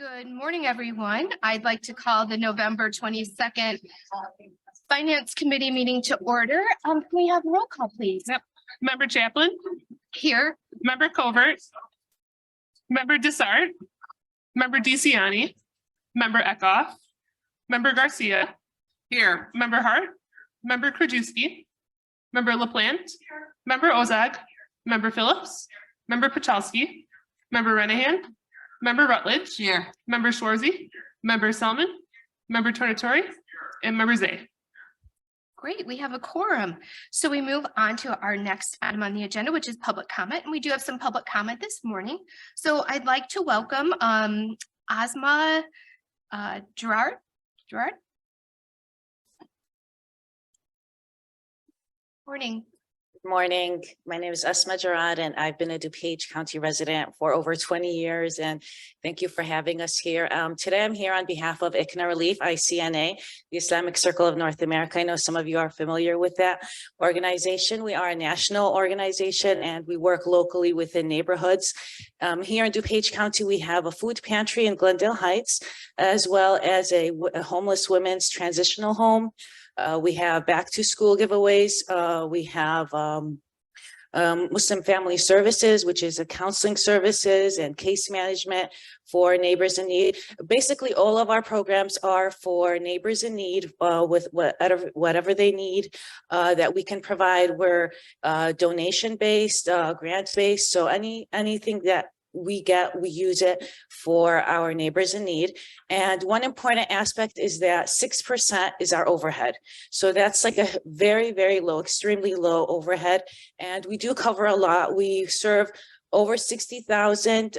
Good morning, everyone. I'd like to call the November 22nd Finance Committee meeting to order. Can we have a roll call, please? Yep. Member Chaplin, Here. Member Covert, Member Dessart, Member DeCiani, Member Eckhoff, Member Garcia, here, Member Hart, Member Krajewski, Member LaPlante, Member Ozag, Member Phillips, Member Pachalski, Member Renahan, Member Rutledge, here, Member Schwarzy, Member Selman, Member Tornatori, and Member Zay. Great, we have a quorum. So we move on to our next item on the agenda, which is public comment. And we do have some public comment this morning. So I'd like to welcome Asma Gerard. Morning. Good morning. My name is Asma Gerard, and I've been a DuPage County resident for over 20 years. And thank you for having us here. Today, I'm here on behalf of ICNA Relief, ICNA, the Islamic Circle of North America. I know some of you are familiar with that organization. We are a national organization, and we work locally within neighborhoods. Here in DuPage County, we have a food pantry in Glendale Heights, as well as a homeless women's transitional home. We have back to school giveaways. We have Muslim Family Services, which is a counseling services and case management for neighbors in need. Basically, all of our programs are for neighbors in need with whatever they need that we can provide. We're donation-based, grant-based, so anything that we use it for our neighbors in need. And one important aspect is that 6% is our overhead. So that's like a very, very low, extremely low overhead. And we do cover a lot. We serve over 60,000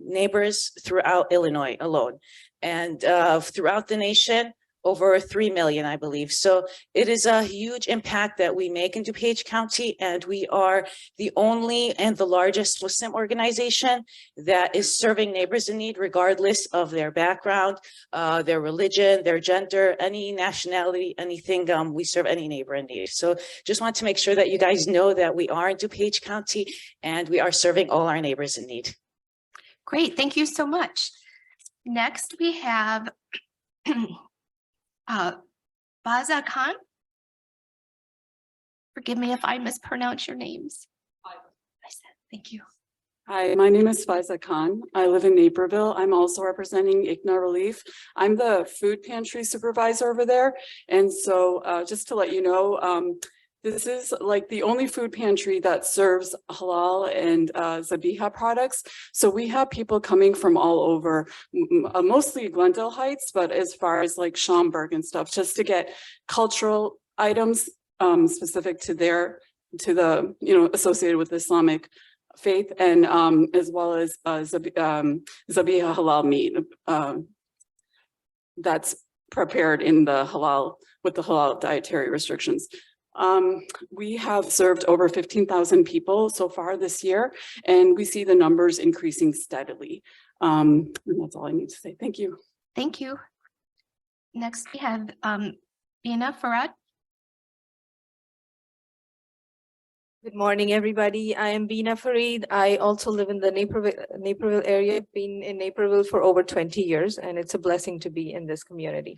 neighbors throughout Illinois alone. And throughout the nation, over 3 million, I believe. So it is a huge impact that we make in DuPage County, and we are the only and the largest Muslim organization that is serving neighbors in need, regardless of their background, their religion, their gender, any nationality, anything. We serve any neighbor in need. So just want to make sure that you guys know that we are in DuPage County and we are serving all our neighbors in need. Great, thank you so much. Next, we have Baza Khan. Forgive me if I mispronounce your names. Thank you. Hi, my name is Faiza Khan. I live in Naperville. I'm also representing ICNA Relief. I'm the food pantry supervisor over there. And so just to let you know, this is like the only food pantry that serves halal and Zabiha products. So we have people coming from all over, mostly Glendale Heights, but as far as like Schaumburg and stuff, just to get cultural items specific to the, associated with Islamic faith, and as well as Zabiha halal meat that's prepared in the halal, with the halal dietary restrictions. We have served over 15,000 people so far this year, and we see the numbers increasing steadily. And that's all I need to say. Thank you. Thank you. Next, we have Bina Farad. Good morning, everybody. I am Bina Farid. I also live in the Naperville area. I've been in Naperville for over 20 years, and it's a blessing to be in this community.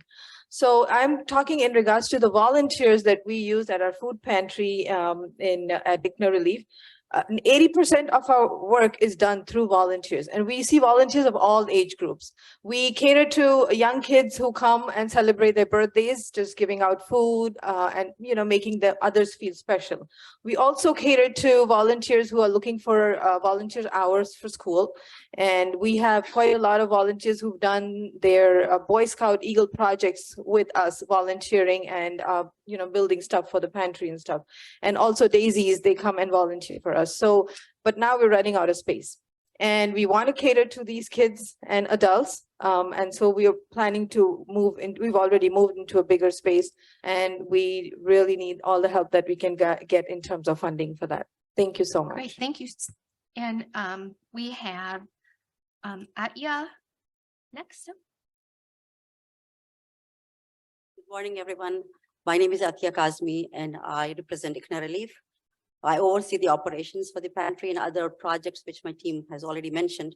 So I'm talking in regards to the volunteers that we use at our food pantry at ICNA Relief. 80% of our work is done through volunteers, and we see volunteers of all age groups. We cater to young kids who come and celebrate their birthdays, just giving out food and making the others feel special. We also cater to volunteers who are looking for volunteer hours for school, and we have quite a lot of volunteers who've done their Boy Scout Eagle projects with us, volunteering and building stuff for the pantry and stuff. And also Daisies, they come and volunteer for us. So, but now we're running out of space, and we want to cater to these kids and adults. And so we are planning to move in. We've already moved into a bigger space, and we really need all the help that we can get in terms of funding for that. Thank you so much. Great, thank you. And we have Atya next. Good morning, everyone. My name is Atya Kazmi, and I represent ICNA Relief. I oversee the operations for the pantry and other projects which my team has already mentioned.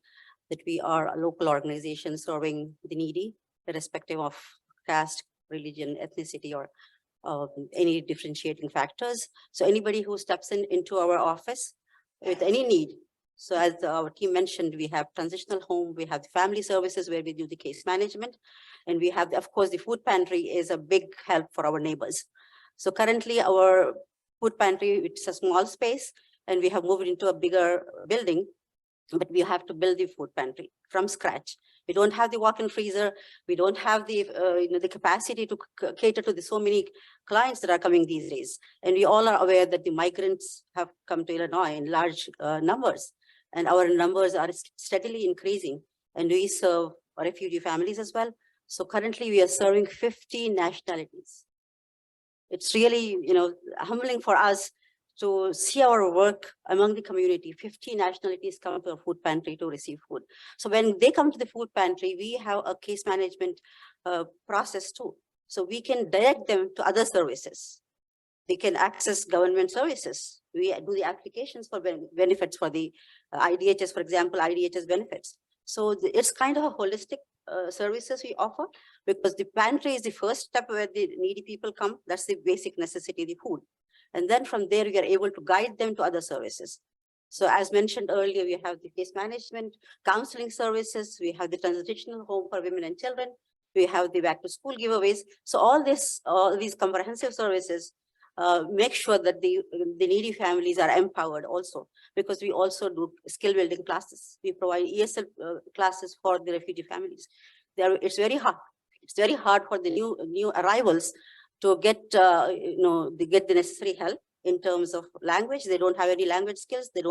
that we are a local organization serving the needy, irrespective of caste, religion, ethnicity, or any differentiating factors. So anybody who steps into our office with any need. So as our team mentioned, we have transitional home, we have the family services where we do the case management, and we have, of course, the food pantry is a big help for our neighbors. So currently our food pantry, it's a small space, and we have moved into a bigger building, but we have to build the food pantry from scratch. We don't have the walk-in freezer. We don't have the the capacity to cater to the so many clients that are coming these days. And we all are aware that the migrants have come to Illinois in large numbers, and our numbers are steadily increasing. And we serve refugee families as well. So currently we are serving 50 nationalities. It's really, humbling for us to see our work among the community. 50 nationalities come to a food pantry to receive food. So when they come to the food pantry, we have a case management process too. So we can direct them to other services. They can access government services. We do the applications for benefits for the IDHS, for example, IDHS benefits. So it's kind of a holistic services we offer, because the pantry is the first step where the needy people come. That's the basic necessity, the food. And then from there, we are able to guide them to other services. So as mentioned earlier, we have the case management, counseling services, we have the transitional home for women and children, we have the back to school giveaways. So all these comprehensive services make sure that the needy families are empowered also, because we also do skill building classes. We provide ESL classes for the refugee families. It's very hard. It's very hard for the new arrivals to get get the necessary help in terms of language. They don't have any language skills. They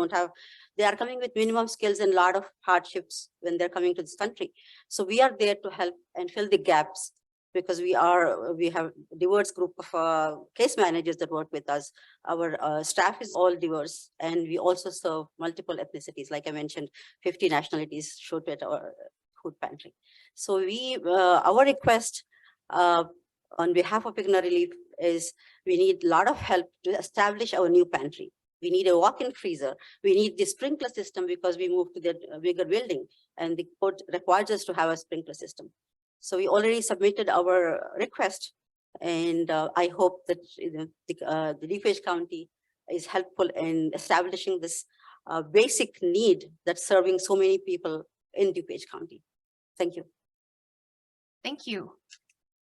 are coming with minimum skills and a lot of hardships when they're coming to this country. So we are there to help and fill the gaps, because we have a diverse group of case managers that work with us. Our staff is all diverse, and we also serve multiple ethnicities. Like I mentioned, 50 nationalities showed at our food pantry. So our request on behalf of IGNA Relief is we need a lot of help to establish our new pantry. We need a walk-in freezer. We need the sprinkler system, because we moved to the bigger building and the code requires us to have a sprinkler system. So we already submitted our request, and I hope that the DuPage County is helpful in establishing this basic need that's serving so many people in DuPage County. Thank you. Thank you.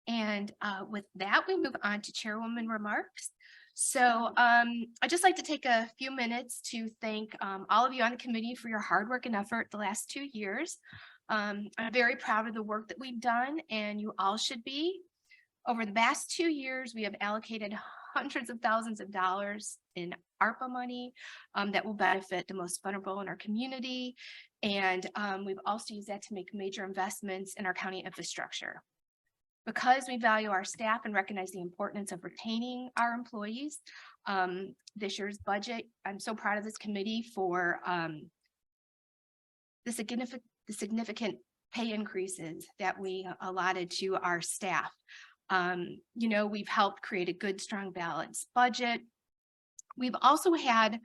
And with that, we move on to chairwoman remarks. So I'd just like to take a few minutes to thank all of you on the committee for your hard work and effort the last 2 years. I'm very proud of the work that we've done, and you all should be. Over the past 2 years, we have allocated hundreds of thousands of dollars in ARPA money that will benefit the most vulnerable in our community. And we've also used that to make major investments in our county infrastructure. Because we value our staff and recognize the importance of retaining our employees, this year's budget, I'm so proud of this committee for the significant pay increases that we allotted to our staff. We've helped create a good, strong, balanced budget. We've also had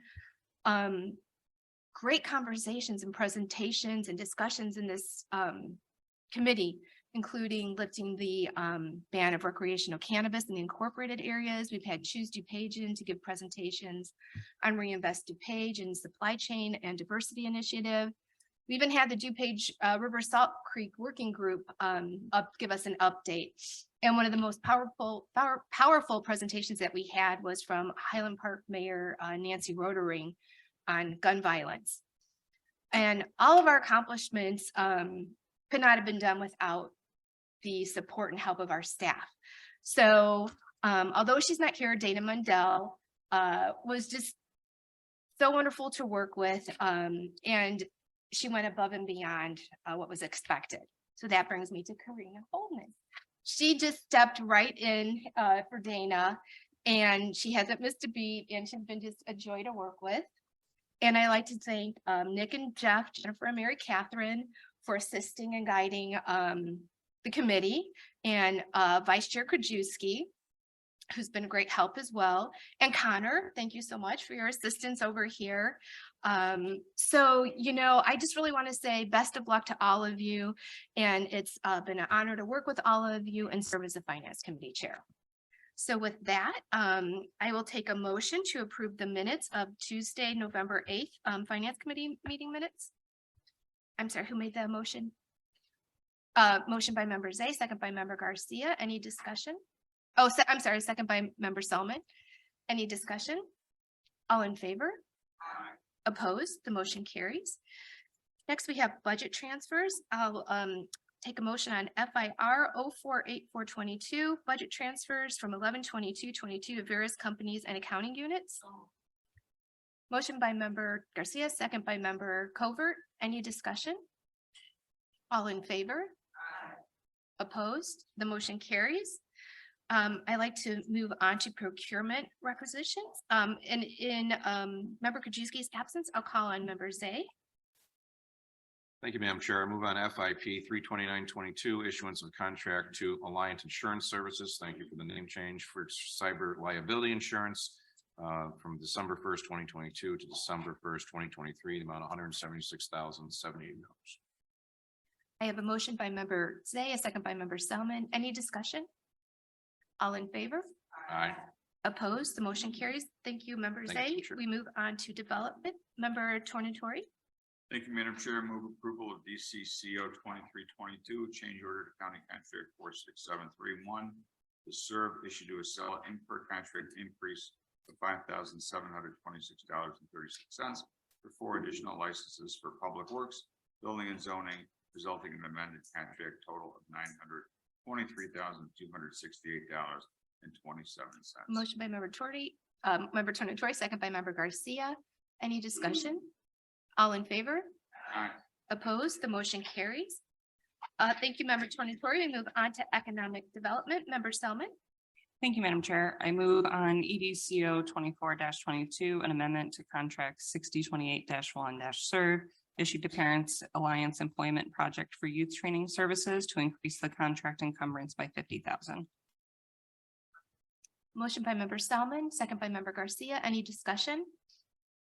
great conversations and presentations and discussions in this committee, including lifting the ban of recreational cannabis in the incorporated areas. We've had Choose DuPage in to give presentations on Reinvest DuPage and supply chain and diversity initiative. We even had the DuPage River Salt Creek Working Group give us an update. And one of the most powerful presentations that we had was from Highland Park Mayor Nancy Rotering on gun violence. And all of our accomplishments could not have been done without the support and help of our staff. So although she's not here, Dana Mundell was just so wonderful to work with, and she went above and beyond what was expected. So that brings me to Karina Holman. She just stepped right in for Dana, and she hasn't missed a beat, and she's been just a joy to work with. And I like to thank Nick and Jeff, Jennifer and Mary Catherine for assisting and guiding the committee, and Vice Chair Krajewski, who's been a great help as well. And Connor, thank you so much for your assistance over here. So, I just really want to say best of luck to all of you. And it's been an honor to work with all of you and serve as the Finance Committee Chair. So with that, I will take a motion to approve the minutes of Tuesday, November 8th, Finance Committee meeting minutes. I'm sorry, who made that motion? Motion by member Zay, second by member Garcia. Any discussion? Oh, I'm sorry, second by member Selman. Any discussion? All in favor? Opposed? The motion carries. Next, we have budget transfers. I'll take a motion on FIR 048422, budget transfers from 11/22/22 to various companies and accounting units. Motion by member Garcia, second by member Covert. Any discussion? All in favor? Opposed? The motion carries. I'd like to move on to procurement requisitions. And in member Krajewski's absence, I'll call on member Zay. Thank you, Madam Chair. I move on FIP 32922, issuance of contract to Alliance Insurance Services. Thank you for the name change for cyber liability insurance from December 1st, 2022 to December 1st, 2023, the amount of $176,078. I have a motion by member Zay, a second by member Selman. Any discussion? All in favor? Aye. Opposed? The motion carries. Thank you, member Thank you, Zay. Chair. We move on to development. Member Tornatori. Thank you, Madam Chair. Move approval of DCCO 2322, change order to county contract 46731 to serve issue to Acela Inc. per contract increase of $5,726.36 for 4 additional licenses for public works, building and zoning, resulting in an amended contract total of $923,268.27. Motion by member member Tornatori, second by member Garcia. Any discussion? All in favor? Aye. Opposed? The motion carries. Thank you, member Tornatori. We move on to economic development. Member Selman. Thank you, Madam Chair. I move on EDCO 24-22, an amendment to contract 6028-1-serve issued to Parents Alliance Employment Project for Youth Training Services to increase the contract encumbrance by $50,000. Motion by member Selman, second by member Garcia. Any discussion?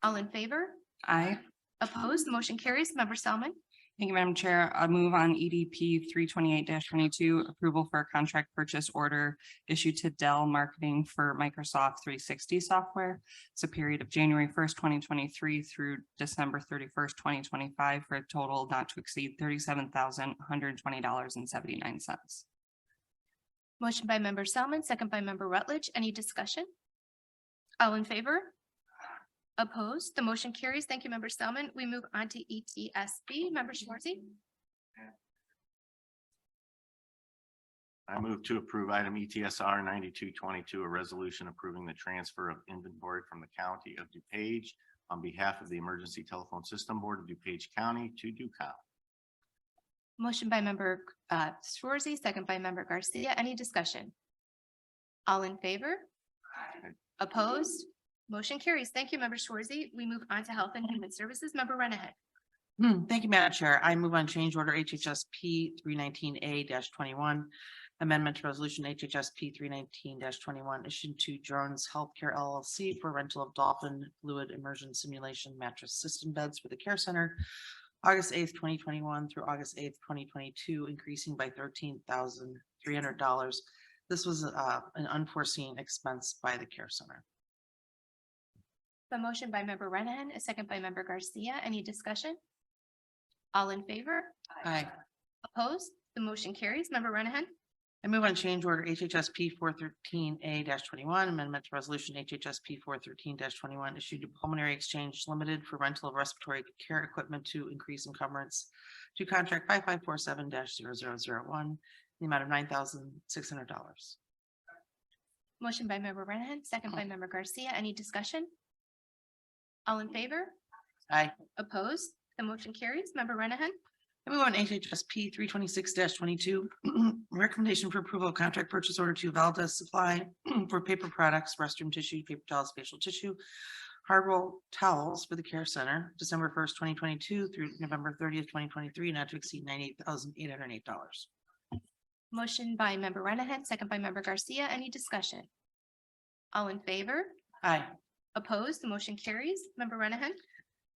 All in favor? Aye. Opposed? The motion carries. Member Selman. Thank you, Madam Chair. I move on EDP 328-22, approval for a contract purchase order issued to Dell Marketing for Microsoft 360 software. It's a period of January 1st, 2023 through December 31st, 2025 for a total not to exceed $37,120.79. Motion by member Selman, second by member Rutledge. Any discussion? All in favor? Opposed? The motion carries. Thank you, member Selman. We move on to ETSB. Member Schwartzy. I move to approve item ETSR 9222, a resolution approving the transfer of inventory from the county of DuPage on behalf of the Emergency Telephone System Board of DuPage County to DuComm. Motion by member Schwartzy, second by member Garcia. Any discussion? All in favor? Opposed? Motion carries. Thank you, member Schwartzy. We move on to Health and Human Services. Member Renahan. Thank you, Madam Chair. I move on change order HHSP 319A-21, amendment to resolution HHSP 319-21 issued to Drones Healthcare LLC for rental of Dolphin Fluid Immersion Simulation Mattress System beds for the Care Center, August 8th, 2021 through August 8th, 2022, increasing by $13,300. This was an unforeseen expense by the Care Center. The motion by member Renahan, a second by member Garcia. Any discussion? All in favor? Aye. Opposed? The motion carries. Member Renahan. I move on change order HHSP 413A-21, amendment to resolution HHSP 413-21 issued to Pulmonary Exchange Limited for rental of respiratory care equipment to increase encumbrance to contract 5547-0001, the amount of $9,600. Motion by member Renahan, second by member Garcia. Any discussion? All in favor? Aye. Opposed? The motion carries. Member Renahan. I move on HHSP 326-22, recommendation for approval of contract purchase order to Valdez Supply for paper products, restroom tissue, paper towels, facial tissue, hard roll towels for the Care Center, December 1st, 2022 through November 30th, 2023, not to exceed $98,808. Motion by member Renahan, second by member Garcia. Any discussion? All in favor? Aye. Opposed? The motion carries. Member Renahan.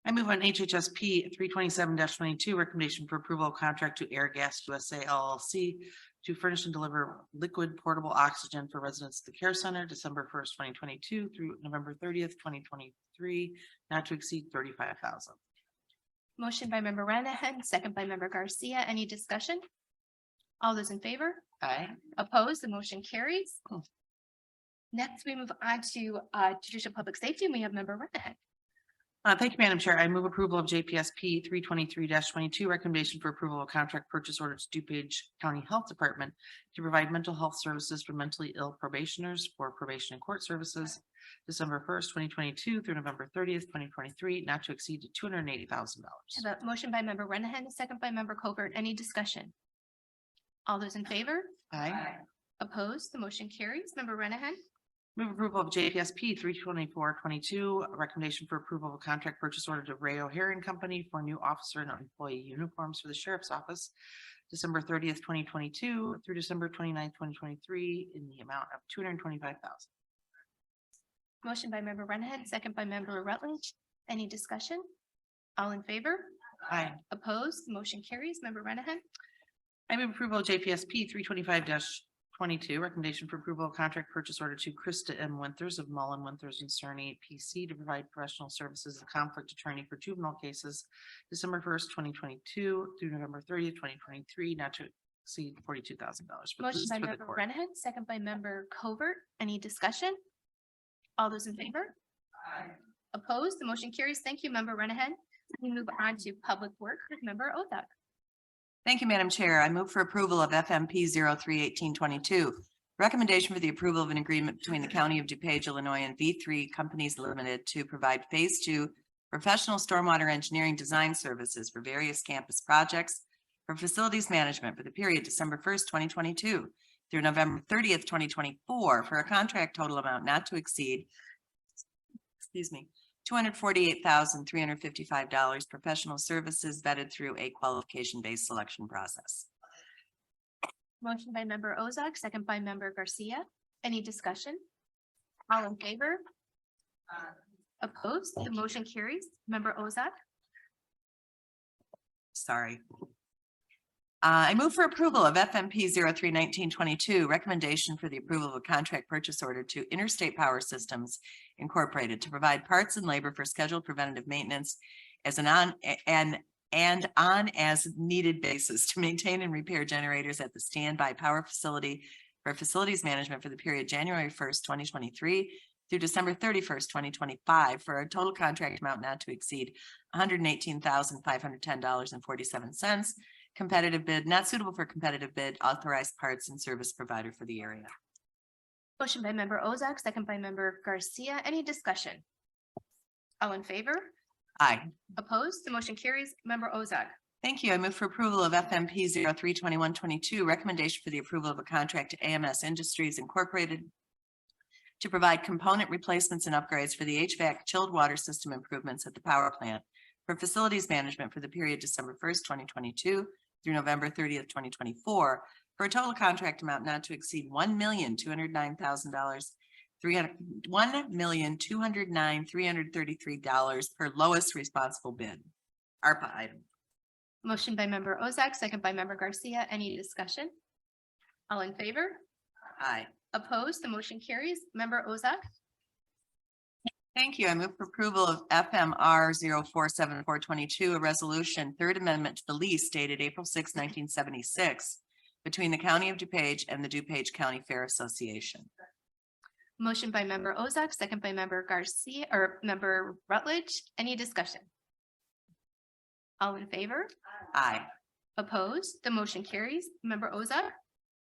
I move on HHSP 327-22, recommendation for approval of contract to Air Gas USA LLC to furnish and deliver liquid portable oxygen for residents of the care center, December 1st, 2022 through November 30th, 2023, not to exceed 35,000. Motion by member Renahan, second by member Garcia. Any discussion? All those in favor? Aye. Opposed, the motion carries. Oh. Next, we move on to judicial public safety, and we have member Renahan. Thank you, Madam Chair. I move approval of JPSP 323-22, recommendation for approval of contract purchase order to DuPage County Health Department to provide mental health services for mentally ill probationers for probation and court services, December 1st, 2022 through November 30th, 2023, not to exceed $280,000. Have a motion by member Renahan, a second by member Covert. Any discussion? All those in favor? Aye. Opposed, the motion carries. Member Renahan. Move approval of JPSP 324-22, recommendation for approval of a contract purchase order to Ray O'Hare and Company for new officer and employee uniforms for the sheriff's office, December 30th, 2022 through December 29th, 2023, in the amount of $225,000. Motion by member Renahan, second by member Rutledge. Any discussion? All in favor? Aye. Opposed, the motion carries. Member Renahan. I move approval of JPSP 325-22, recommendation for approval of contract purchase order to Krista M. Winters of Mullen, Winters and Cerny PC to provide professional services as a conflict attorney for juvenile cases, December 1st, 2022 through November 30th, 2023, not to exceed $42,000. Motion by member Renahan, second by member Covert. Any discussion? All those in favor? Opposed, the motion carries. Thank you, member Renahan. We move on to public works with member Othup. Thank you, Madam Chair. I move for approval of FMP 03-1822. Recommendation for the approval of an agreement between the County of DuPage, Illinois and V3 Companies Limited to provide phase 2 professional stormwater engineering design services for various campus projects for facilities management for the period December 1st, 2022 through November 30th, 2024 for a contract total amount not to exceed, $248,355 professional services vetted through a qualification-based selection process. Motion by member Ozark, second by member Garcia. Any discussion? All in favor? Opposed, the motion carries. Member Ozark. Sorry. I move for approval of FMP 03-1922, recommendation for the approval of a contract purchase order to Interstate Power Systems Incorporated to provide parts and labor for scheduled preventative maintenance as on as needed basis to maintain and repair generators at the standby power facility for facilities management for the period January 1st, 2023 through December 31st, 2025 for a total contract amount not to exceed $118,510.47. Competitive bid, not suitable for competitive bid, authorized parts and service provider for the area. Motion by member Ozark, second by member Garcia. Any discussion? All in favor? Aye. Opposed, the motion carries. Member Ozark. Thank you. I move for approval of FMP 03-2122, recommendation for the approval of a contract to AMS Industries Incorporated to provide component replacements and upgrades for the HVAC chilled water system improvements at the power plant for facilities management for the period December 1st, 2022 through November 30th, 2024 for a total contract amount not to exceed $1,209,000, $1,209,333 per lowest responsible bid. ARPA item. Motion by member Ozark, second by member Garcia. Any discussion? All in favor? Aye. Opposed, the motion carries. Member Ozark. Thank you. I move for approval of FMR 047422, a resolution, third amendment to the lease dated April 6, 1976 between the County of DuPage and the DuPage County Fair Association. Motion by member Ozark, second by member Garcia or member Rutledge. Any discussion? All in favor? Aye. Opposed, the motion carries. Member Ozark.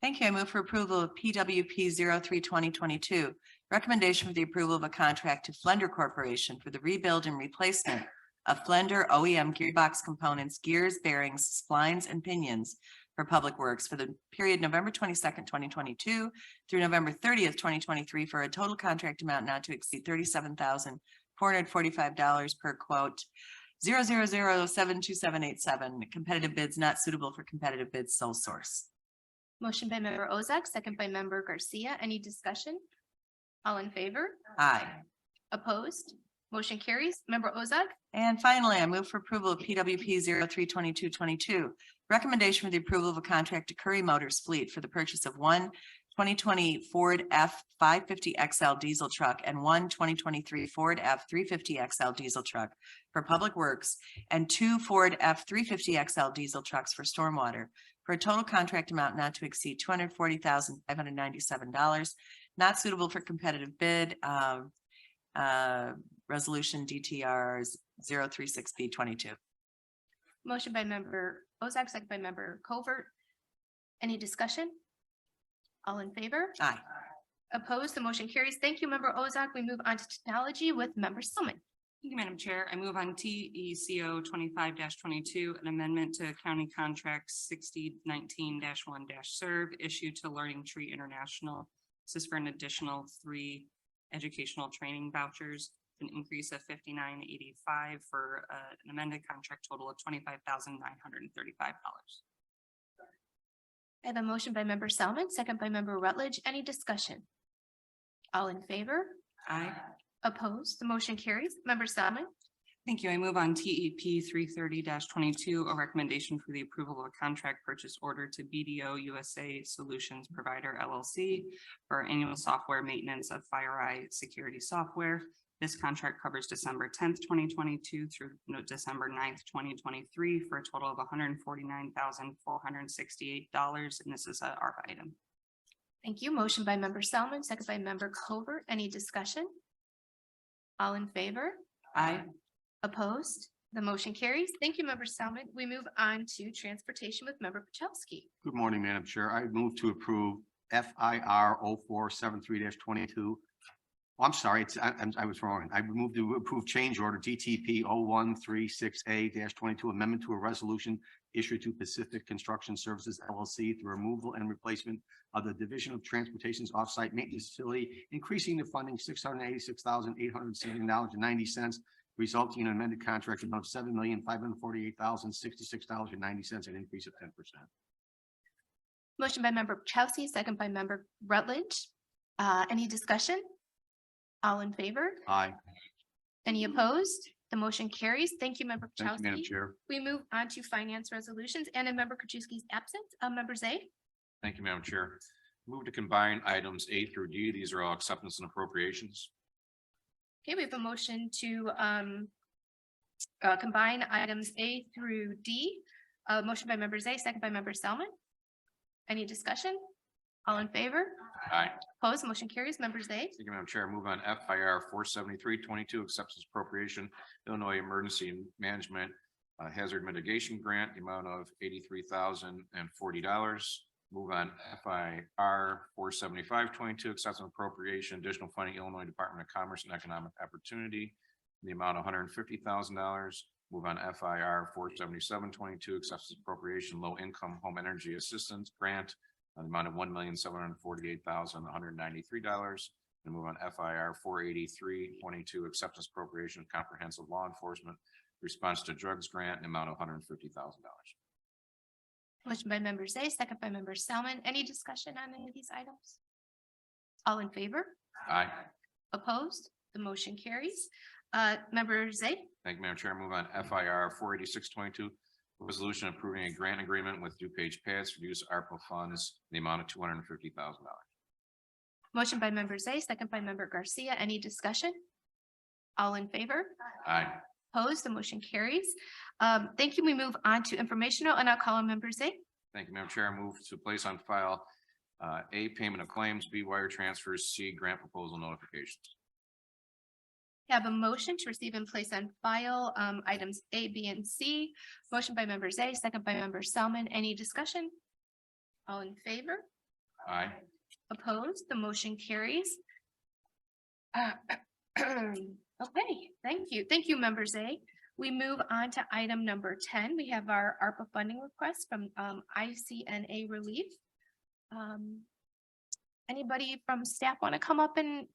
Thank you. I move for approval of PWP 03-2022. Recommendation for the approval of a contract to Flender Corporation for the rebuild and replacement of Flender OEM gearbox components, gears, bearings, splines, and pinions for Public Works for the period November 22nd, 2022 through November 30th, 2023 for a total contract amount not to exceed $37,445 per quote 000072787. Competitive bids not suitable for competitive bids, sole source. Motion by member Ozark, second by member Garcia. Any discussion? All in favor? Aye. Opposed? Motion carries. Member Ozark. And finally, I move for approval of PWP 032222. Recommendation for the approval of a contract to Curry Motors Fleet for the purchase of one 2020 Ford F-550XL diesel truck and one 2023 Ford F-350XL diesel truck for Public Works and two Ford F-350XL diesel trucks for stormwater for a total contract amount not to exceed $240,597, not suitable for competitive bid. Resolution DTR 036B22. Motion by member Ozark, second by member Covert. Any discussion? All in favor? Aye. Opposed? The motion carries. Thank you, member Ozark. We move on to technology with member Summon. Thank you, Madam Chair. I move on TECO 25-22, an amendment to County Contract 6019-1-Serve issued to Learning Tree International. This is for an additional 3 educational training vouchers, an increase of $59.85 for an amended contract total of $25,935. I have a motion by member Salmon, second by member Rutledge. Any discussion? All in favor? Aye. Opposed? The motion carries. Member Salmon. Thank you. I move on TEP 330-22, a recommendation for the approval of a contract purchase order to BDO USA Solutions Provider LLC for annual software maintenance of FireEye security software. This contract covers December 10th, 2022 through December 9th, 2023 for a total of $149,468. And this is an ARPA item. Thank you. Motion by member Salmon, second by member Covert. Any discussion? All in favor? Aye. Opposed? The motion carries. Thank you, member Salmon. We move on to transportation with member Pachowski. Good morning, Madam Chair. I move to approve FIR 0473-22. I'm sorry, I was wrong. I moved to approve change order DTP 0136A-22, amendment to a resolution issued to Pacific Construction Services LLC through removal and replacement of the Division of Transportation's offsite maintenance facility, increasing the funding $686,870.90, resulting in an amended contract amount of $7,548,066.90, an increase of 10%. Motion by member Pachowski, second by member Rutledge. Any discussion? All in favor? Aye. Any opposed? The motion carries. Thank you, member Thank you, Madam Pachowski. Chair. We move on to finance resolutions and in member Krajewski's absence, member Zay. Thank you, Madam Chair. Move to combine items A through D. These are all acceptance and appropriations. Okay, we have a motion to combine items A through D. Motion by member Zay, second by member Salmon. Any discussion? All in favor? Aye. Opposed? Motion carries. Member Zay. Thank you, Madam Chair. Move on FIR 473-22, acceptance appropriation, Illinois Emergency Management Hazard Mitigation Grant, the amount of $83,040. Move on FIR 475-22, acceptance appropriation, additional funding, Illinois Department of Commerce and Economic Opportunity, the amount of $150,000. Move on FIR 477-22, acceptance appropriation, low income home energy assistance grant, the amount of $1,748,193. And move on FIR 483-22, acceptance appropriation, comprehensive law enforcement response to drugs grant, an amount of $150,000. Motion by member Zay, second by member Salmon. Any discussion on any of these items? All in favor? Aye. Opposed? The motion carries. Member Zay. Thank you, Madam Chair. Move on FIR 486-22, resolution approving a grant agreement with DuPage pads to use ARPA funds, in the amount of $250,000. Motion by member Zay, second by member Garcia. Any discussion? All in favor? Aye. Opposed? The motion carries. Thank you. We move on to informational and I'll call on member Zay. Thank you, Madam Chair. Move to place on file A, payment of claims, B, wire transfers, C, grant proposal notifications. Have a motion to receive and place on file items A, B, and C. Motion by member Zay, second by member Salmon. Any discussion? All in favor? Aye. Opposed? The motion carries. Okay, thank you. Thank you, member Zay. We move on to item number 10. We have our ARPA funding request from ICNA Relief. Anybody from staff want to come up and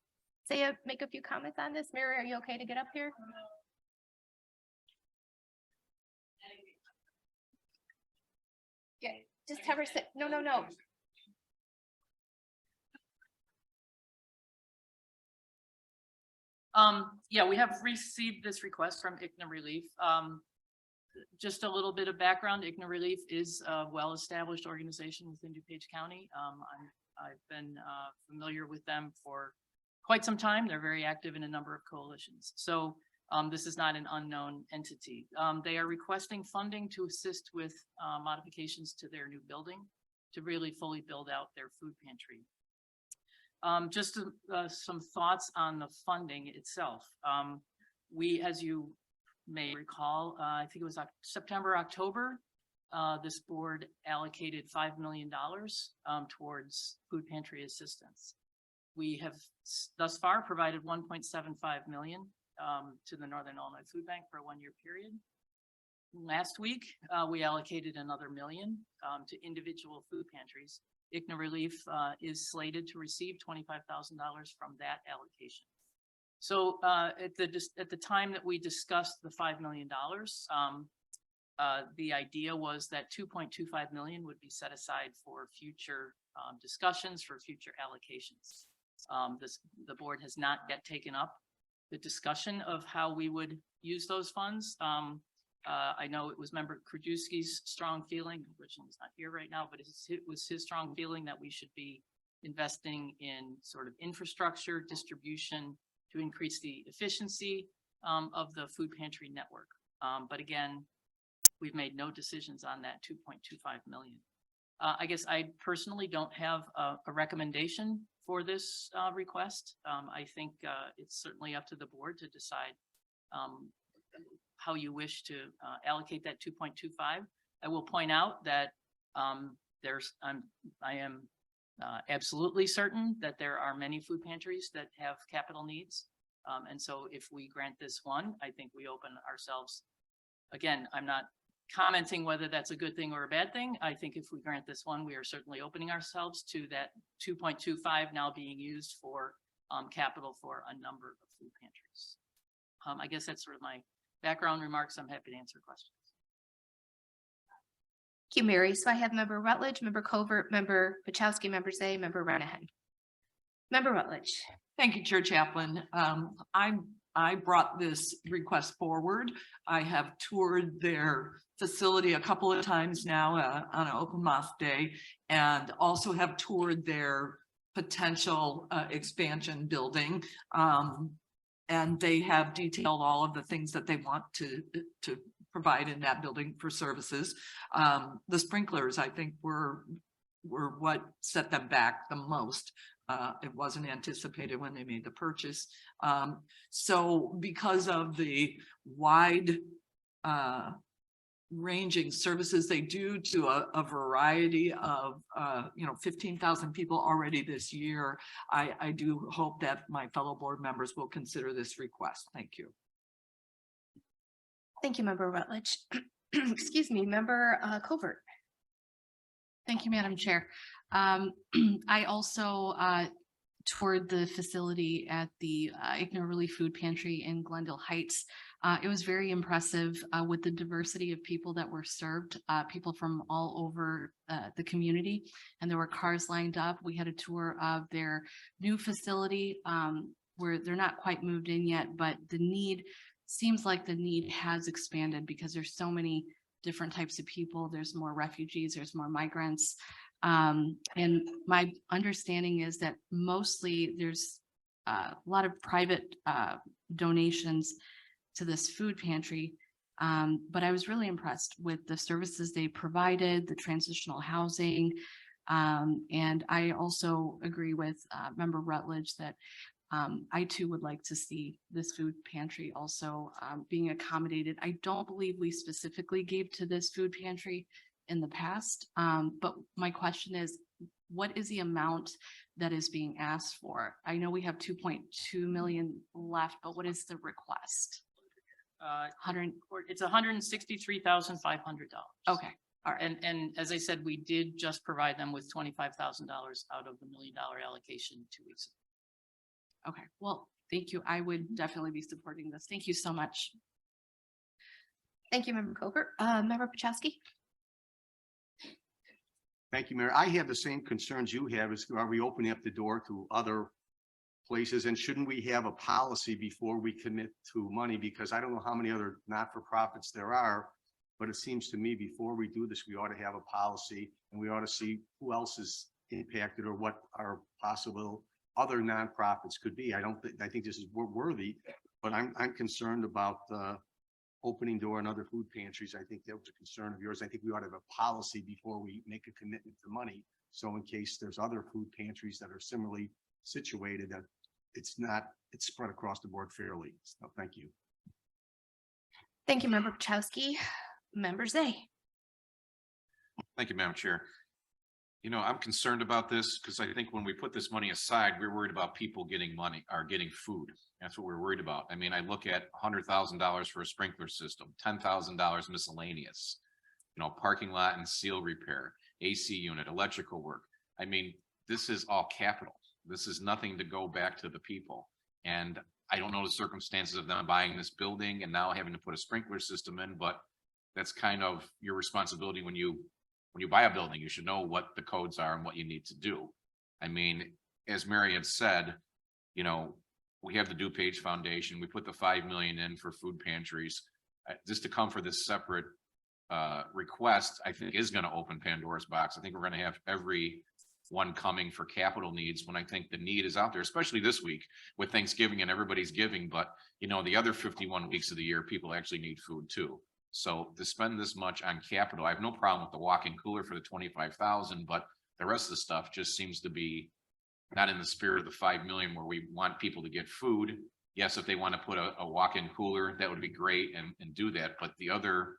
make a few comments on this? Mary, are you okay to get up here? Yeah, just have her sit. No. Yeah, we have received this request from ICNA Relief. Just a little bit of background, ICNA Relief is a well-established organization within DuPage County. I've been familiar with them for quite some time. They're very active in a number of coalitions. So this is not an unknown entity. They are requesting funding to assist with modifications to their new building to really fully build out their food pantry. Just some thoughts on the funding itself. We, as you may recall, I think it was September, October, this board allocated $5 million towards food pantry assistance. We have thus far provided 1.75 million to the Northern Illinois Food Bank for a one-year period. Last week, we allocated another $1 million to individual food pantries. ICNA Relief is slated to receive $25,000 from that allocation. So at the time that we discussed the $5 million, the idea was that 2.25 million would be set aside for future discussions, for future allocations. The board has not yet taken up the discussion of how we would use those funds. I know it was Member Krajewski's strong feeling, originally he's not here right now, but it was his strong feeling that we should be investing in sort of infrastructure distribution to increase the efficiency of the food pantry network. But again, we've made no decisions on that 2.25 million. I guess I personally don't have a recommendation for this request. I think it's certainly up to the board to decide how you wish to allocate that 2.25. I will point out that I am absolutely certain that there are many food pantries that have capital needs. And so if we grant this one, I think we open ourselves, again, I'm not commenting whether that's a good thing or a bad thing. I think if we grant this one, we are certainly opening ourselves to that 2.25 now being used for capital for a number of food pantries. I guess that's sort of my background remarks. I'm happy to answer questions. Thank you, Mary. So I have Member Rutledge, Member Covert, Member Pachowski, Member Zay, Member Renahan. Member Rutledge. Thank you, Chair Chaplin. I brought this request forward. I have toured their facility a couple of times now on an open moth day, and also have toured their potential expansion building. And they have detailed all of the things that they want to provide in that building for services. The sprinklers, I think, were what set them back the most. It wasn't anticipated when they made the purchase. So because of the wide ranging services they do to a variety of 15,000 people already this year, I do hope that my fellow board members will consider this request. Thank you. Thank you, Member Rutledge. Excuse me, Member Covert. Thank you, Madam Chair. I also toured the facility at the ICNA Relief Food Pantry in Glendale Heights. It was very impressive with the diversity of people that were served, people from all over the community, and there were cars lined up. We had a tour of their new facility where they're not quite moved in yet, but the need seems like the need has expanded because there's so many different types of people. There's more refugees, there's more migrants. And my understanding is that mostly there's a lot of private donations to this food pantry. But I was really impressed with the services they provided, the transitional housing. And I also agree with Member Rutledge that I too would like to see this food pantry also being accommodated. I don't believe we specifically gave to this food pantry in the past, but my question is, what is the amount that is being asked for? I know we have 2.2 million left, but what is the request? It's $163,500. Okay. All right. And as I said, we did just provide them with $25,000 out of the $1 million allocation 2 weeks ago. Okay, well, thank you. I would definitely be supporting this. Thank you so much. Thank you, Member Covert. Member Pachowski. Thank you, Mayor. I have the same concerns you have. Are we opening up the door to other places, and shouldn't we have a policy before we commit to money? Because I don't know how many other not-for-profits there are, but it seems to me before we do this, we ought to have a policy, and we ought to see who else is impacted or what our possible other nonprofits could be. I think this is worthy, but I'm concerned about opening door and other food pantries. I think that was a concern of yours. I think we ought to have a policy before we make a commitment to money. So in case there's other food pantries that are similarly situated, that it's spread across the board fairly. So thank you. Thank you, Member Pachowski. Member Zay. Thank you, Madam Chair. You know, I'm concerned about this because I think when we put this money aside, we're worried about people getting money or getting food. That's what we're worried about. I mean, I look at $100,000 for a sprinkler system, $10,000 miscellaneous, you know, parking lot and seal repair, AC unit, electrical work. I mean, this is all capital. This is nothing to go back to the people. And I don't know the circumstances of them buying this building and now having to put a sprinkler system in, but that's kind of your responsibility when you buy a building. You should know what the codes are and what you need to do. I mean, as Mary had said, you know, we have the DuPage Foundation. We put the 5 million in for food pantries. Just to come for this separate request, I think is going to open Pandora's box. I think we're going to have everyone coming for capital needs when I think the need is out there, especially this week with Thanksgiving and everybody's giving. But, you know, the other 51 weeks of the year, people actually need food too. So to spend this much on capital, I have no problem with the walk-in cooler for the 25,000, but the rest of the stuff just seems to be not in the spirit of the 5 million where we want people to get food. Yes, if they want to put a walk-in cooler, that would be great and do that. But the other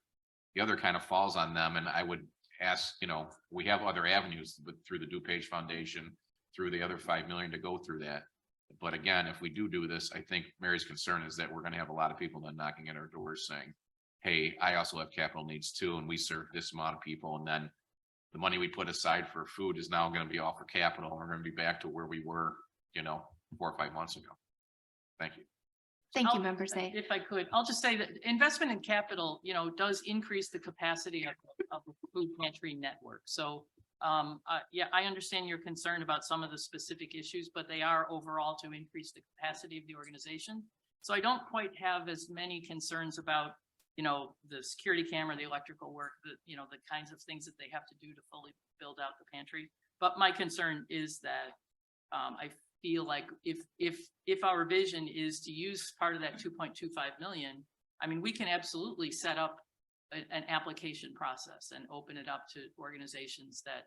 kind of falls on them. And I would ask, you know, we have other avenues through the DuPage Foundation, through the other 5 million to go through that. But again, if we do this, I think Mary's concern is that we're going to have a lot of people then knocking at our doors saying, hey, I also have capital needs too, and we serve this amount of people. And then the money we put aside for food is now going to be all for capital. And we're going to be back to where we were, you know, 4 or 5 months ago. Thank you. Thank you, Member Zay. If I could, I'll just say that investment in capital, you know, does increase the capacity of the food pantry network. So, yeah, I understand your concern about some of the specific issues, but they are overall to increase the capacity of the organization. So I don't quite have as many concerns about, you know, the security camera, the electrical work, you know, the kinds of things that they have to do to fully build out the pantry. But my concern is that I feel like if our vision is to use part of that 2.25 million, I mean, we can absolutely set up an application process and open it up to organizations that,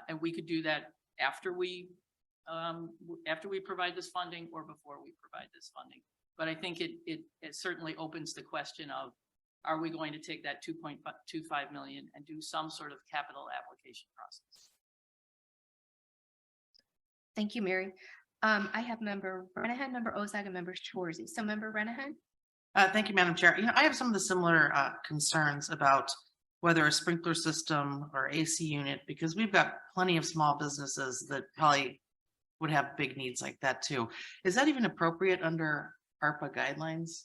and we could do that after we provide this funding or before we provide this funding. But I think it certainly opens the question of, are we going to take that 2.25 million and do some sort of capital application process? Thank you, Mary. I have Member Renahan, Member Ozag, and Member Schwarzy. So Member Renahan. Thank you, Madam Chair. You know, I have some of the similar concerns about whether a sprinkler system or AC unit, because we've got plenty of small businesses that probably would have big needs like that too. Is that even appropriate under ARPA guidelines?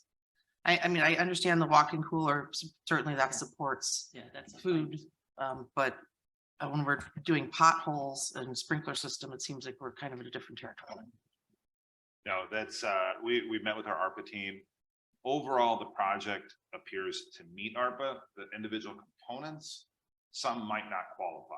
I mean, I understand the walk-in cooler, certainly that supports food, but when we're doing potholes and sprinkler system, it seems like we're kind of in a different territory. No, that's we met with our ARPA team. Overall, the project appears to meet ARPA. The individual components, some might not qualify.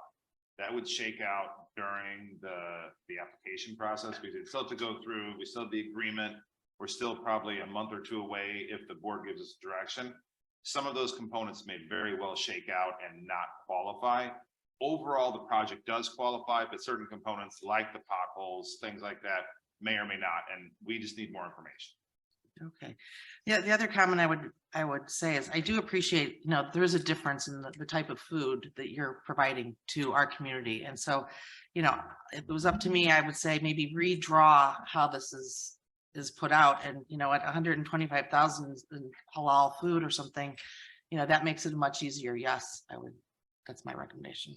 That would shake out during the application process. We still have to go through, we still have the agreement. We're still probably a month or two away if the board gives us direction. Some of those components may very well shake out and not qualify. Overall, the project does qualify, but certain components like the potholes, things like that, may or may not, and we just need more information. Okay. Yeah, the other comment I would say is I do appreciate, you know, there is a difference in the type of food that you're providing to our community. And so, you know, if it was up to me, I would say maybe redraw how this is put out, and, you know, at 125,000 in halal food or something, you know, that makes it much easier. Yes, that's my recommendation.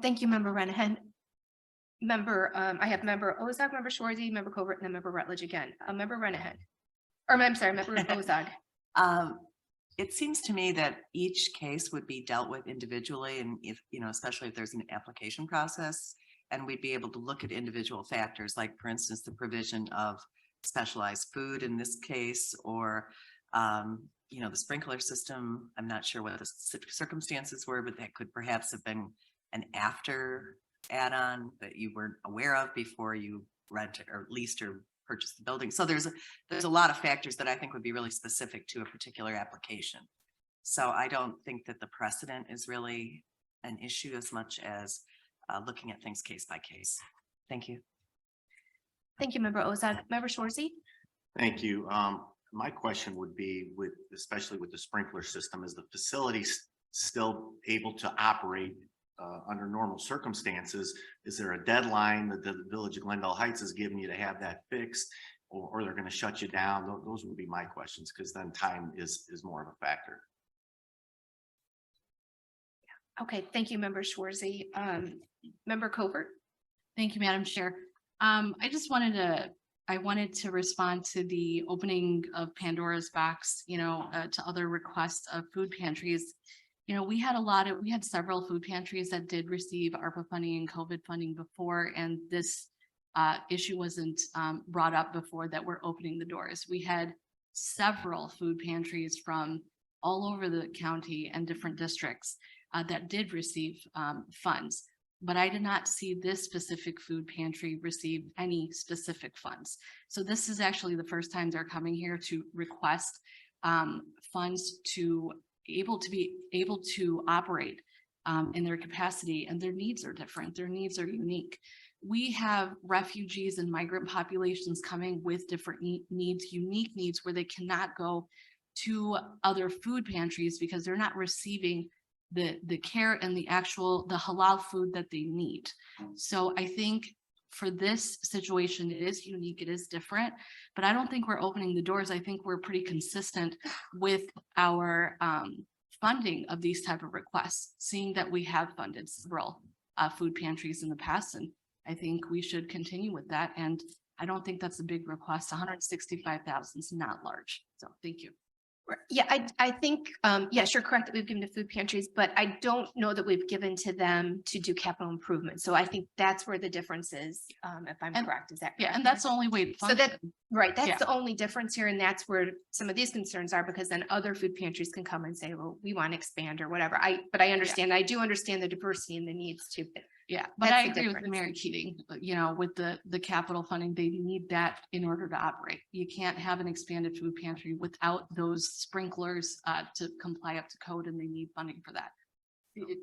Thank you, Member Renahan. I have Member Ozag, Member Schwarzy, Member Covert, and then Member Rutledge again. Member Renahan, or I'm sorry, Member Ozag. It seems to me that each case would be dealt with individually, and if, you know, especially if there's an application process. and we'd be able to look at individual factors, like for instance, the provision of specialized food in this case, or you know, the sprinkler system. I'm not sure what the circumstances were, but that could perhaps have been an after add-on that you weren't aware of before you rent or leased or purchased the building. So there's a lot of factors that I think would be really specific to a particular application. So I don't think that the precedent is really an issue as much as looking at things case by case. Thank you. Thank you, Member Ozak. Member Shorzy? Thank you. My question would be especially with the sprinkler system, is the facility still able to operate under normal circumstances? Is there a deadline that the Village of Glendale Heights is giving you to have that fixed, or they're going to shut you down? Those would be my questions, because then time is more of a factor. Okay, thank you, Member Schwarzy. Member Covert? Thank you, Madam Chair. I wanted to respond to the opening of Pandora's box, to other requests of food pantries. We had several food pantries that did receive ARPA funding and COVID funding before, and this issue wasn't brought up before that we're opening the doors. We had several food pantries from all over the county and different districts that did receive funds. But I did not see this specific food pantry receive any specific funds. So this is actually the first time they're coming here to request funds to be able to operate in their capacity, and their needs are different. Their needs are unique. We have refugees and migrant populations coming with different needs, unique needs, where they cannot go to other food pantries because they're not receiving the care and the halal food that they need. So I think for this situation, it is unique, it is different, but I don't think we're opening the doors. I think we're pretty consistent with our funding of these type of requests, seeing that we have funded several food pantries in the past, and I think we should continue with that. And I don't think that's a big request. 165,000 is not large. So thank you. Yeah, I think, yes, you're correct that we've given to food pantries, but I don't know that we've given to them to do capital improvements. So I think that's where the difference is, if I'm correct. Is that correct? Yeah, and that's the only way to So fund that, it. right, that's Yeah. the only difference here. And that's where some of these concerns are, because then other food pantries can come and say, well, we want to expand or whatever. But I understand, I do understand the diversity and the needs too. Yeah, but That's I the agree with difference. Mary Keating, with the capital funding, they need that in order to operate. You can't have an expanded food pantry without those sprinklers to comply up to code, and they need funding for that.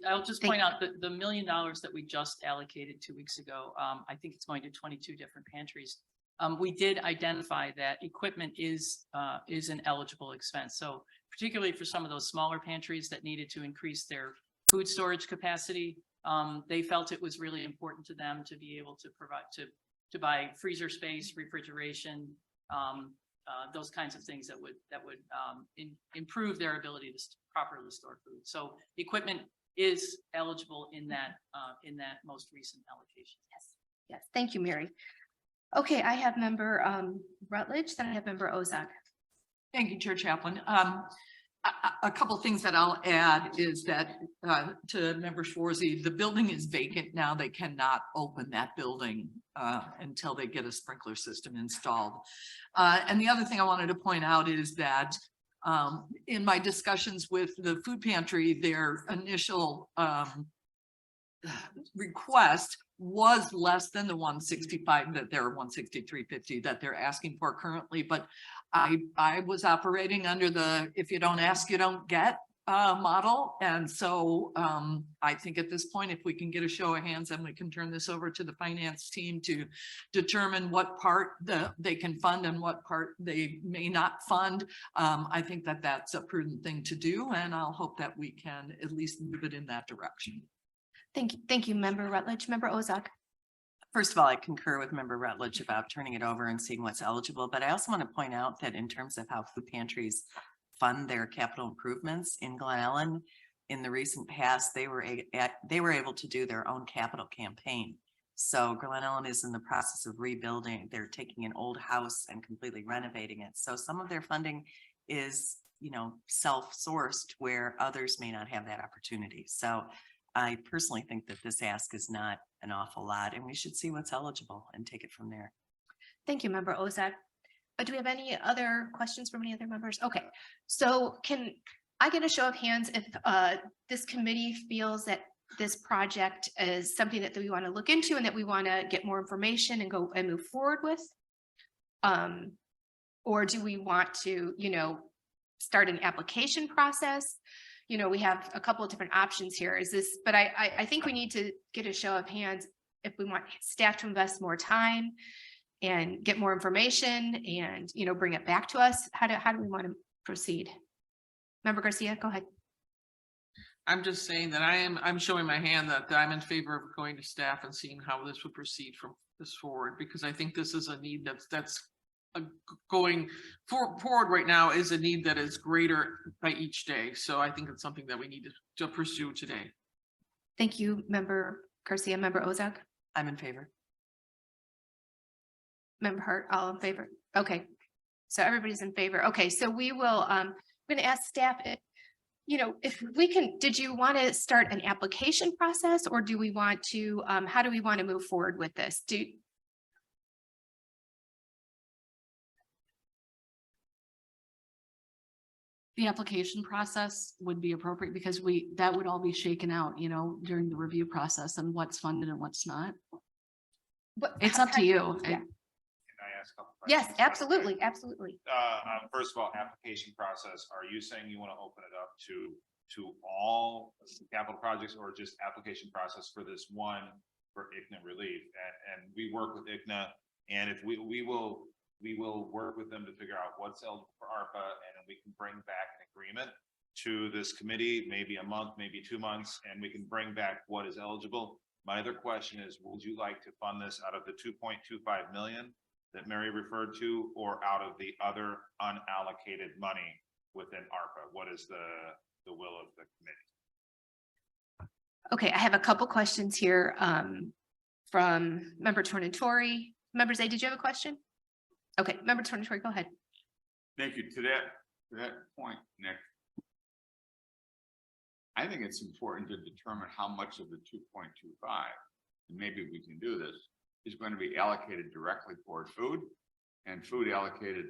I'll just point out that the $1 million that we just allocated 2 weeks ago, I think it's going to 22 different pantries. We did identify that equipment is an eligible expense. So particularly for some of those smaller pantries that needed to increase their food storage capacity, they felt it was really important to them to be able to provide to buy freezer space, refrigeration, those kinds of things that would improve their ability to properly store food. So equipment is eligible in that most recent allocation. Yes, thank you, Mary. Okay, I have Member Rutledge, then I have Member Ozak. Thank you, Chair Chaplin. A couple of things that I'll add is that to Member Schwarzy, the building is vacant now. They cannot open that building until they get a sprinkler system installed. And the other thing I wanted to point out is that in my discussions with the food pantry, their initial request was less than the 165 that they're 163.50 that they're asking for currently. But I was operating under the if you don't ask, you don't get model. And so I think at this point, if we can get a show of hands, then we can turn this over to the finance team to determine what part they can fund and what part they may not fund. I think that that's a prudent thing to do, and I'll hope that we can at least move it in that direction. Thank you, Member Rutledge. Member Ozak. First of all, I concur with Member Rutledge about turning it over and seeing what's eligible, but I also want to point out that in terms of how food pantries fund their capital improvements in Glen Ellen, in the recent past, they were able to do their own capital campaign. So Glen Ellen is in the process of rebuilding. They're taking an old house and completely renovating it. So some of their funding is, self-sourced, where others may not have that opportunity. So I personally think that this ask is not an awful lot and we should see what's eligible and take it from there. Thank you, Member Ozak. Do we have any other questions from any other members? Okay, so can I get a show of hands if this committee feels that this project is something that we want to look into and that we want to get more information and go and move forward with? Or do we want to, start an application process? We have a couple of different options here. Is this, but I think we need to get a show of hands if we want staff to invest more time and get more information and, bring it back to us. How do we want to proceed? Member Garcia, go ahead. I'm just saying that I'm showing my hand that I'm in favor of going to staff and seeing how this would proceed from this forward, because I think this is a need that's going forward right now is a need that is greater by each day. So I think it's something that we need to pursue today. Thank you, Member Garcia. Member Ozak? I'm in favor. Member Hart, all in favor? Okay, so everybody's in favor. Okay, so we will, I'm gonna ask staff, if we can, did you want to start an application process or do we want to, how do we want to move forward with this? The application process would be appropriate because that would all be shaken out, during the review process and what's funded and what's not. It's up to you. Can I ask a couple Yes, questions? absolutely, absolutely. First of all, application process, are you saying you want to open it up to all capital projects or just application process for this one for ICNA relief? And we work with ICNA, and if we will work with them to figure out what's eligible for ARPA, and then we can bring back an agreement to this committee, maybe a month, maybe 2 months, and we can bring back what is eligible. My other question is, would you like to fund this out of the 2.25 million that Mary referred to, or out of the other unallocated money within ARPA? What is the will of the committee? Okay, I have a couple questions here from Member Tornatori. Member Zay, did you have a question? Okay, Member Tornatori, go ahead. Thank you. To that point, Nick, I think it's important to determine how much of the 2.25, and maybe we can do this, is going to be allocated directly toward food and food allocated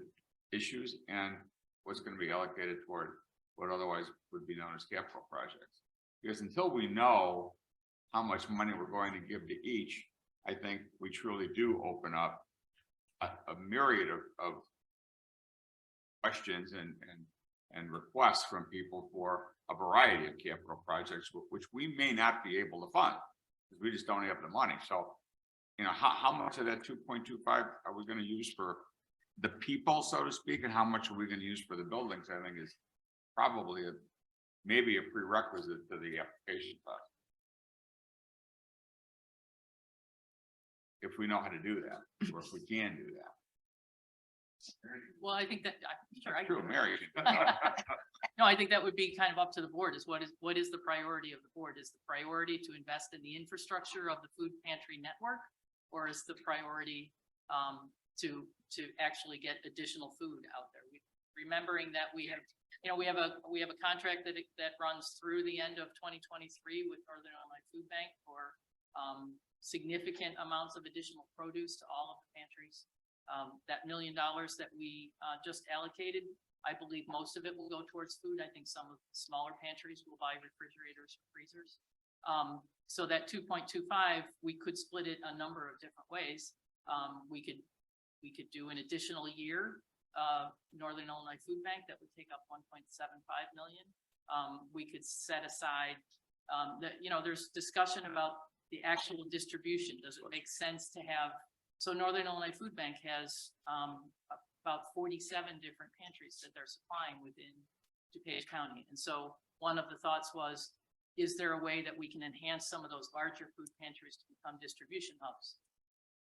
issues, and what's going to be allocated toward what otherwise would be known as capital projects. Because until we know how much money we're going to give to each, I think we truly do open up a myriad of questions and requests from people for a variety of capital projects, which we may not be able to fund because we just don't have the money. So, how much of that 2.25 are we going to use for the people, so to speak, and how much are we going to use for the buildings? I think is probably maybe a prerequisite to the application process. If we know how to do that, or if we can do that. Well, I think that, sure, True, Mary. No, I think that would be kind of up to the board is what is the priority of the board? Is the priority to invest in the infrastructure of the food pantry network? Or is the priority to actually get additional food out there? Remembering that we have a contract that runs through the end of 2023 with Northern Illinois Food Bank for significant amounts of additional produce to all of the pantries. That $1 million that we just allocated, I believe most of it will go towards food. I think some of the smaller pantries will buy refrigerators or freezers. So that 2.25, we could split it a number of different ways. We could do an additional year Northern Illinois Food Bank that would take up 1.75 million. We could set aside that, there's discussion about the actual distribution. Does it make sense to have? So Northern Illinois Food Bank has about 47 different pantries that they're supplying within DuPage County. And so one of the thoughts was, is there a way that we can enhance some of those larger food pantries to become distribution hubs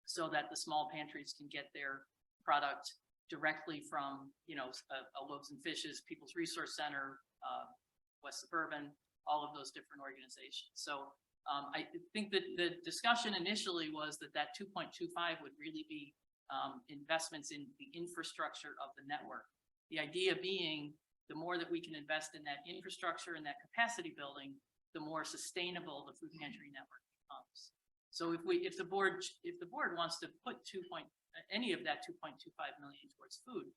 so that the small pantries can get their product directly from, a Loaves and Fishes, People's Resource Center, West Suburban, all of those different organizations. So I think that the discussion initially was that 2.25 would really be investments in the infrastructure of the network. The idea being the more that we can invest in that infrastructure and that capacity building, the more sustainable the food pantry network becomes. So if the board wants to put any of that 2.25 million towards food,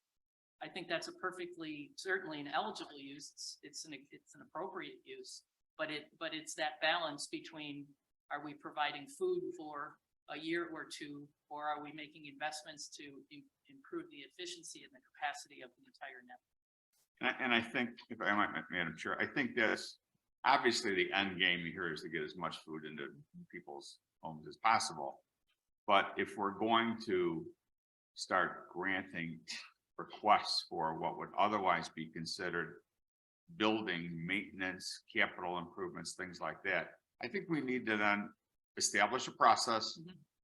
I think that's a perfectly, certainly an eligible use. It's an appropriate use, but it's that balance between, are we providing food for a year or two, or are we making investments to improve the efficiency and the capacity of the entire network? And I think, if I might, Madam Chair, I think that's obviously the end game here is to get as much food into people's homes as possible. But if we're going to start granting requests for what would otherwise be considered building maintenance, capital improvements, things like that, I think we need to then establish a process,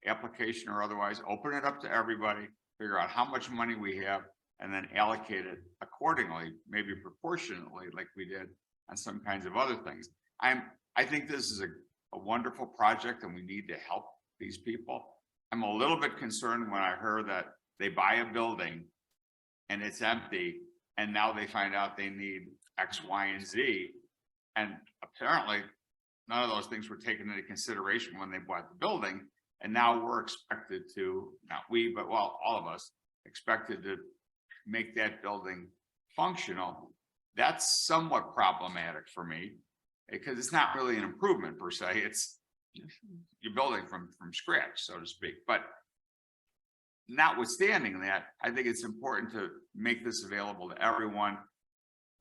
application or otherwise, open it up to everybody, figure out how much money we have, and then allocate it accordingly, maybe proportionately, like we did on some kinds of other things. I think this is a wonderful project, and we need to help these people. I'm a little bit concerned when I heard that they buy a building and it's empty, and now they find out they need X, Y, and Z. And apparently none of those things were taken into consideration when they bought the building. And now we're expected to, not we, but well, all of us expected to make that building functional. That's somewhat problematic for me, because it's not really an improvement per se. It's you're building from scratch, so to speak. But notwithstanding that, I think it's important to make this available to everyone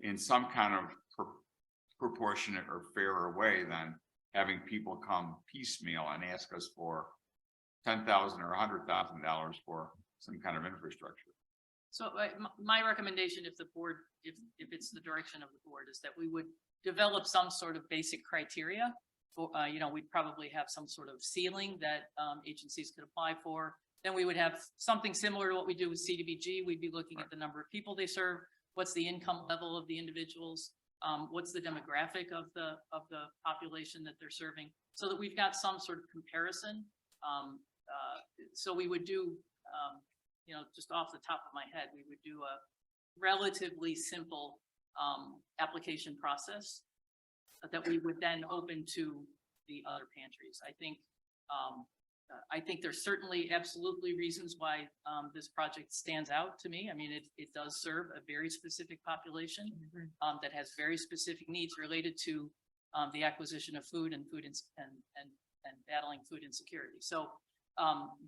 in some kind of proportionate or fairer way than having people come piecemeal and ask us for $10,000 or $100,000 for some kind of infrastructure. So my recommendation, if the board, if it's the direction of the board, is that we would develop some sort of basic criteria. For, we'd probably have some sort of ceiling that agencies could apply for. Then we would have something similar to what we do with CDBG. We'd be looking at the number of people they serve, what's the income level of the individuals, what's the demographic of the population that they're serving, so that we've got some sort of comparison. So we would do, just off the top of my head, we would do a relatively simple application process that we would then open to the other pantries. I think there's certainly absolutely reasons why this project stands out to me. I mean, it does serve a very specific population that has very specific needs related to the acquisition of food and battling food insecurity. So,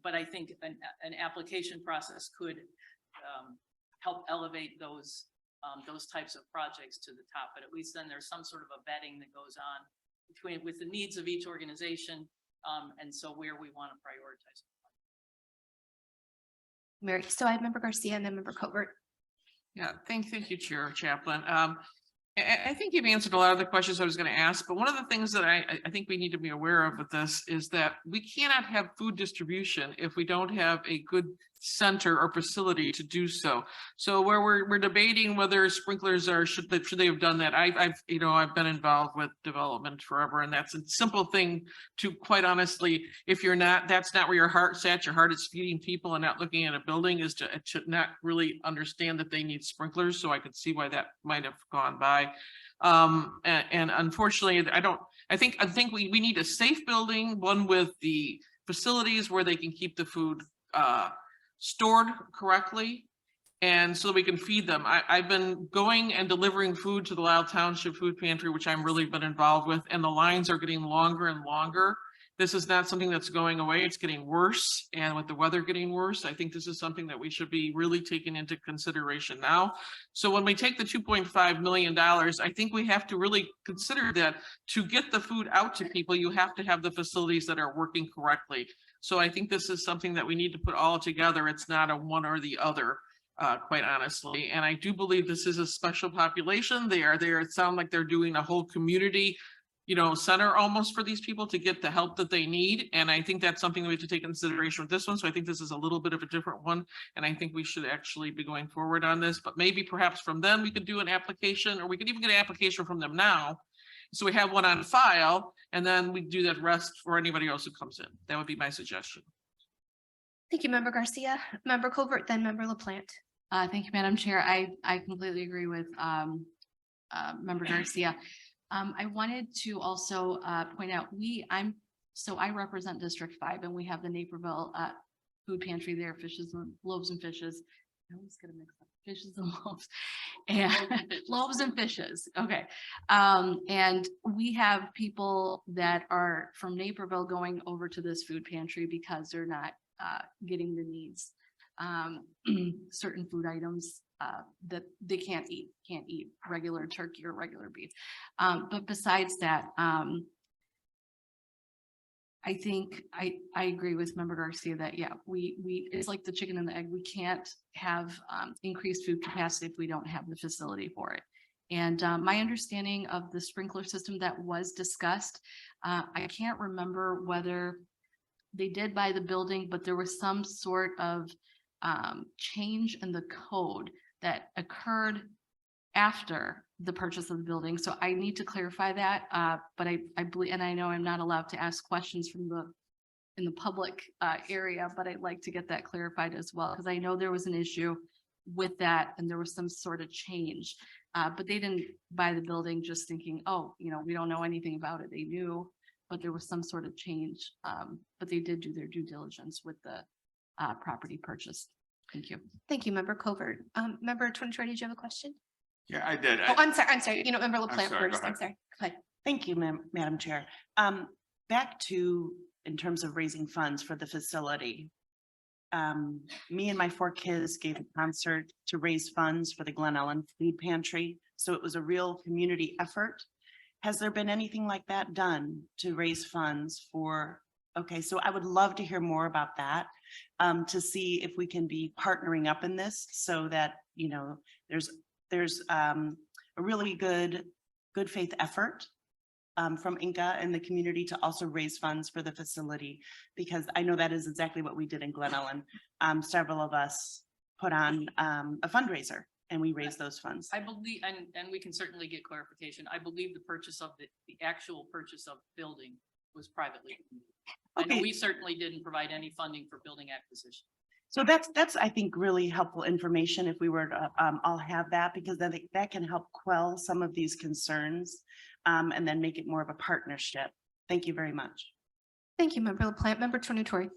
but I think an application process could help elevate those types of projects to the top. But at least then there's some sort of a vetting that goes on with the needs of each organization. And so where we want to prioritize. Mary, so I have Member Garcia and then Member Covert. Yeah, thank you, Chair Chaplin. I think you've answered a lot of the questions I was going to ask, but one of the things that I think we need to be aware of with this is that we cannot have food distribution if we don't have a good center or facility to do so. So where we're debating whether sprinklers should they have done that. I've been involved with development forever, and that's a simple thing to, quite honestly, if you're not, that's not where your heart's at. Your heart is feeding people and not looking at a building, is to not really understand that they need sprinklers. So I could see why that might have gone by. And unfortunately, I think we need a safe building, one with the facilities where they can keep the food stored correctly, and so we can feed them. I've been going and delivering food to the Lisle Township Food Pantry, which I'm really been involved with, and the lines are getting longer and longer. This is not something that's going away. It's getting worse, and with the weather getting worse, I think this is something that we should be really taking into consideration now. So when we take the $2.5 million, I think we have to really consider that to get the food out to people, you have to have the facilities that are working correctly. So I think this is something that we need to put all together. It's not a one or the other, quite honestly. And I do believe this is a special population. They are there. It sounds like they're doing a whole community, center almost for these people to get the help that they need. And I think that's something we have to take into consideration with this one. So I think this is a little bit of a different one. And I think we should actually be going forward on this, but maybe perhaps from them, we could do an application, or we could even get an application from them now. So we have one on file, and then we do that rest for anybody else who comes in. That would be my suggestion. Thank you, Member Garcia. Member Covert, then Member LaPlante. Thank you, Madam Chair. I completely agree with Member Garcia. I wanted to also point out, I represent District 5 and we have the Naperville food pantry there, fishes and loaves and fishes. I always get a mix up, fishes and loaves and loaves and fishes. Okay. And we have people that are from Naperville going over to this food pantry because they're not getting the needs. Certain food items that they can't eat regular turkey or regular beef. But besides that, I think I agree with Member Garcia that, yeah, it's like the chicken and the egg. We can't have increased food capacity if we don't have the facility for it. And my understanding of the sprinkler system that was discussed, I can't remember whether they did buy the building, but there was some sort of change in the code that occurred after the purchase of the building. So I need to clarify that. But I believe, and I know I'm not allowed to ask questions from in the public area, but I'd like to get that clarified as well, because I know there was an issue with that and there was some sort of change. But they didn't buy the building just thinking, oh, we don't know anything about it. They knew, but there was some sort of change. But they did do their due diligence with the property purchase. Thank you. Thank you, Member Covert. Member Tornatore, did you have a question? Yeah, I did. Oh, I'm sorry. Member LaPlante sorry, go first. I'm ahead. sorry. Go ahead. Thank you, Madam Chair. Back to, in terms of raising funds for the facility. Me and my 4 kids gave a concert to raise funds for the Glen Ellen Food Pantry. So it was a real community effort. Has there been anything like that done to raise funds for? Okay, so I would love to hear more about that, to see if we can be partnering up in this so that, there's a really good faith effort from Inca and the community to also raise funds for the facility, because I know that is exactly what we did in Glen Ellen. Several of us put on a fundraiser and we raised those funds. I believe, and we can certainly get clarification. I believe the purchase of the actual purchase of building was privately. I know Okay. we certainly didn't provide any funding for building acquisition. So that's I think really helpful information if we were to all have that, because then that can help quell some of these concerns and then make it more of a partnership. Thank you very much. Thank you, Member LaPlante. Member Tornatore.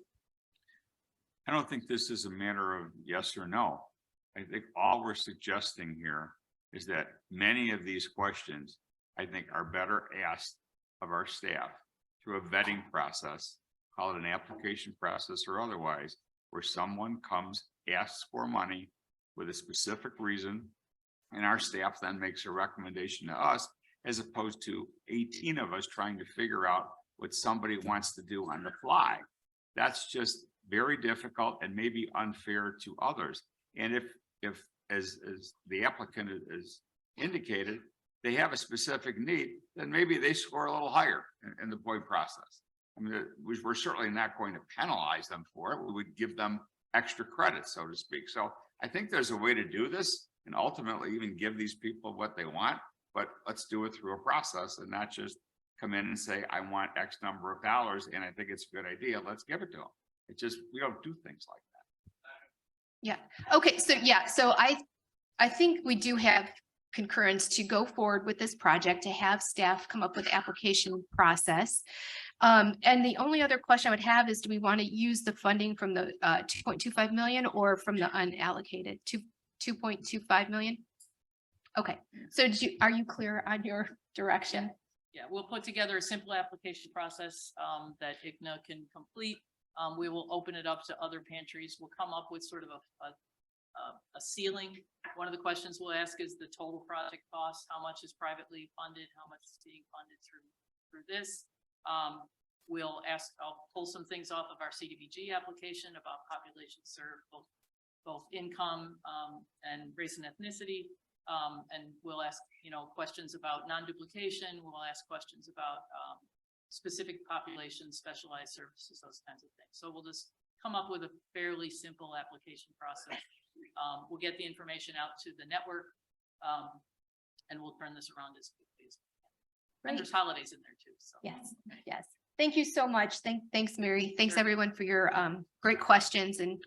I don't think this is a matter of yes or no. I think all we're suggesting here is that many of these questions, I think, are better asked of our staff through a vetting process, call it an application process or otherwise, where someone comes, asks for money with a specific reason, and our staff then makes a recommendation to us, as opposed to 18 of us trying to figure out what somebody wants to do on the fly. That's just very difficult and maybe unfair to others. And if as the applicant is indicated, they have a specific need, then maybe they score a little higher in the point process. I mean, we're certainly not going to penalize them for it. We would give them extra credit, so to speak. So I think there's a way to do this and ultimately even give these people what they want, but let's do it through a process and not just come in and say, I want X number of dollars and I think it's a good idea. Let's give it to them. It just, we don't do things like that. Yeah. Okay. So yeah. So I think we do have concurrence to go forward with this project, to have staff come up with application process. And the only other question I would have is, do we want to use the funding from the 2.25 million or from the unallocated 2.25 million? Okay. So are you clear on your direction? Yeah, we'll put together a simple application process that ICNA can complete. We will open it up to other pantries. We'll come up with sort of a ceiling. One of the questions we'll ask is the total project cost. How much is privately funded? How much is being funded through this? We'll ask, I'll pull some things off of our CDBG application about population served, both income and race and ethnicity. And we'll ask, questions about non-duplication. We'll ask questions about specific populations, specialized services, those kinds of things. So we'll just come up with a fairly simple application process. We'll get the information out to the network and we'll turn this around as quickly as we can. And there's holidays in there too. So. Yes. Yes. Thank you so much. Thanks, Mary. Thanks everyone for your great questions and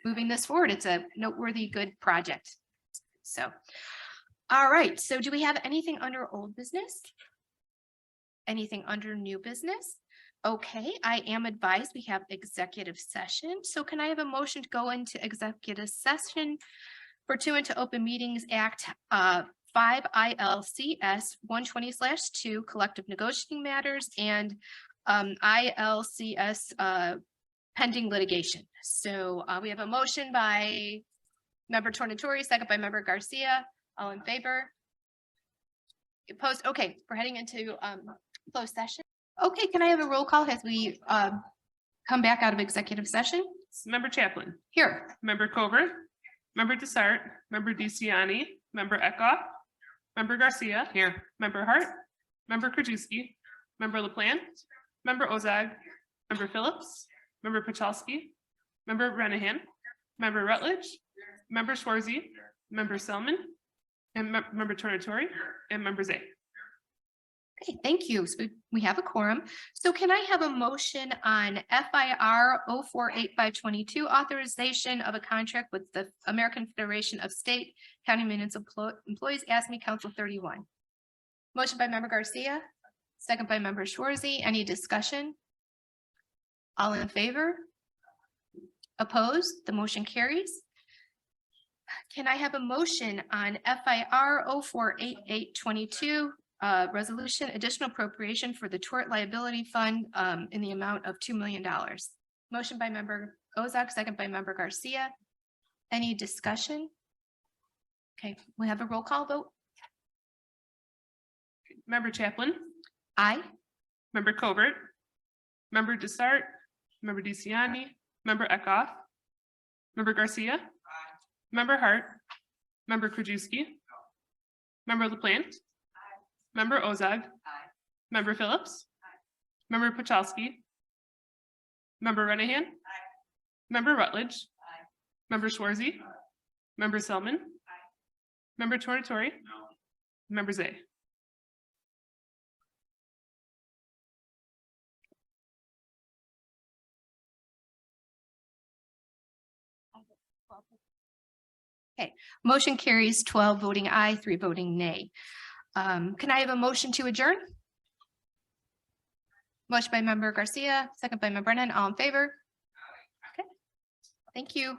moving this forward. It's a noteworthy, good project. So, All right, so do we have anything under old business? Anything under new business? Okay, I am advised we have executive session. So can I have a motion to go into executive session pursuant to Open Meetings Act 5 ILCS 120/2 collective negotiating matters and ILCS pending litigation. So we have a motion by member Tornatori, second by member Garcia. All in favor? Opposed? Okay, we're heading into closed session. Okay, can I have a roll call as we come back out of executive session? Member Chaplin, Here. member Covert, member Desart, member DeCiani, member Eckhoff, member Garcia. Here. Member Hart, member Krajewski, member LaPlante, member Ozag, member Phillips, member Pachalski, member Renahan, member Rutledge, member Schwarzy, member Selman, and member Tornatori, and member Zay. Okay, thank you. So we have a quorum. So can I have a motion on FIR 048522 authorization of a contract with the American Federation of State, County Municipal Employees, ASME Council 31? Motion by member Garcia, second by member Schwarzy. Any discussion? All in favor? Opposed? The motion carries. Can I have a motion on FIR 048822? Resolution additional appropriation for the tort liability fund in the amount of $2 million. Motion by member Ozak, second by member Garcia. Any discussion? Okay, we have a roll call vote. Member Chaplin, Aye. member Covert, member Desart, member DeCiani, member Eckhoff, member Garcia, member Hart, member Krajewski, member LaPlante, member Ozag, member Phillips, member Pachalski, member Renahan, member Rutledge, member Schwarzy, member Selman, member Tornatori, member Zay. Okay, motion carries 12 voting aye, 3 voting nay. Can I have a motion to adjourn? Motion by member Garcia, second by member Brennan, all in favor? Okay, thank you.